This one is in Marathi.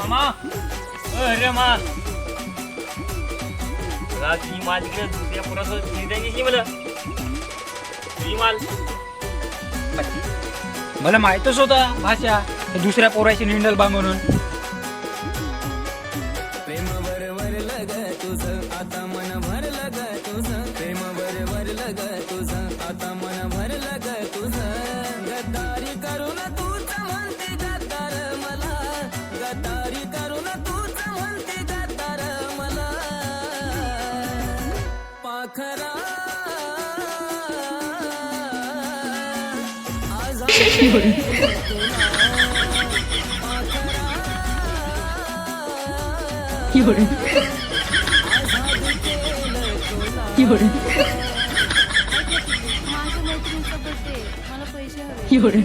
मामा अरे मा ती माझ्याकडे दुसऱ्या पुराचं डिझाईन घेतली मला ती माल मला माहितच होता भाषा दुसऱ्या पोराची निंडल बा म्हणून. प्रेम भरलं ग तुझं आता मन भरलं ग तुझं प्रेम भरलं ग तुझं आता मन भरलं ग तुझं गद्दारी करून तूच म्हणते गद्दार मला गद्दारी करून तूच म्हणते गद्दार मला पाखरा माझ्या मैत्रिणीचा बर्थडे मला पैसे हवे.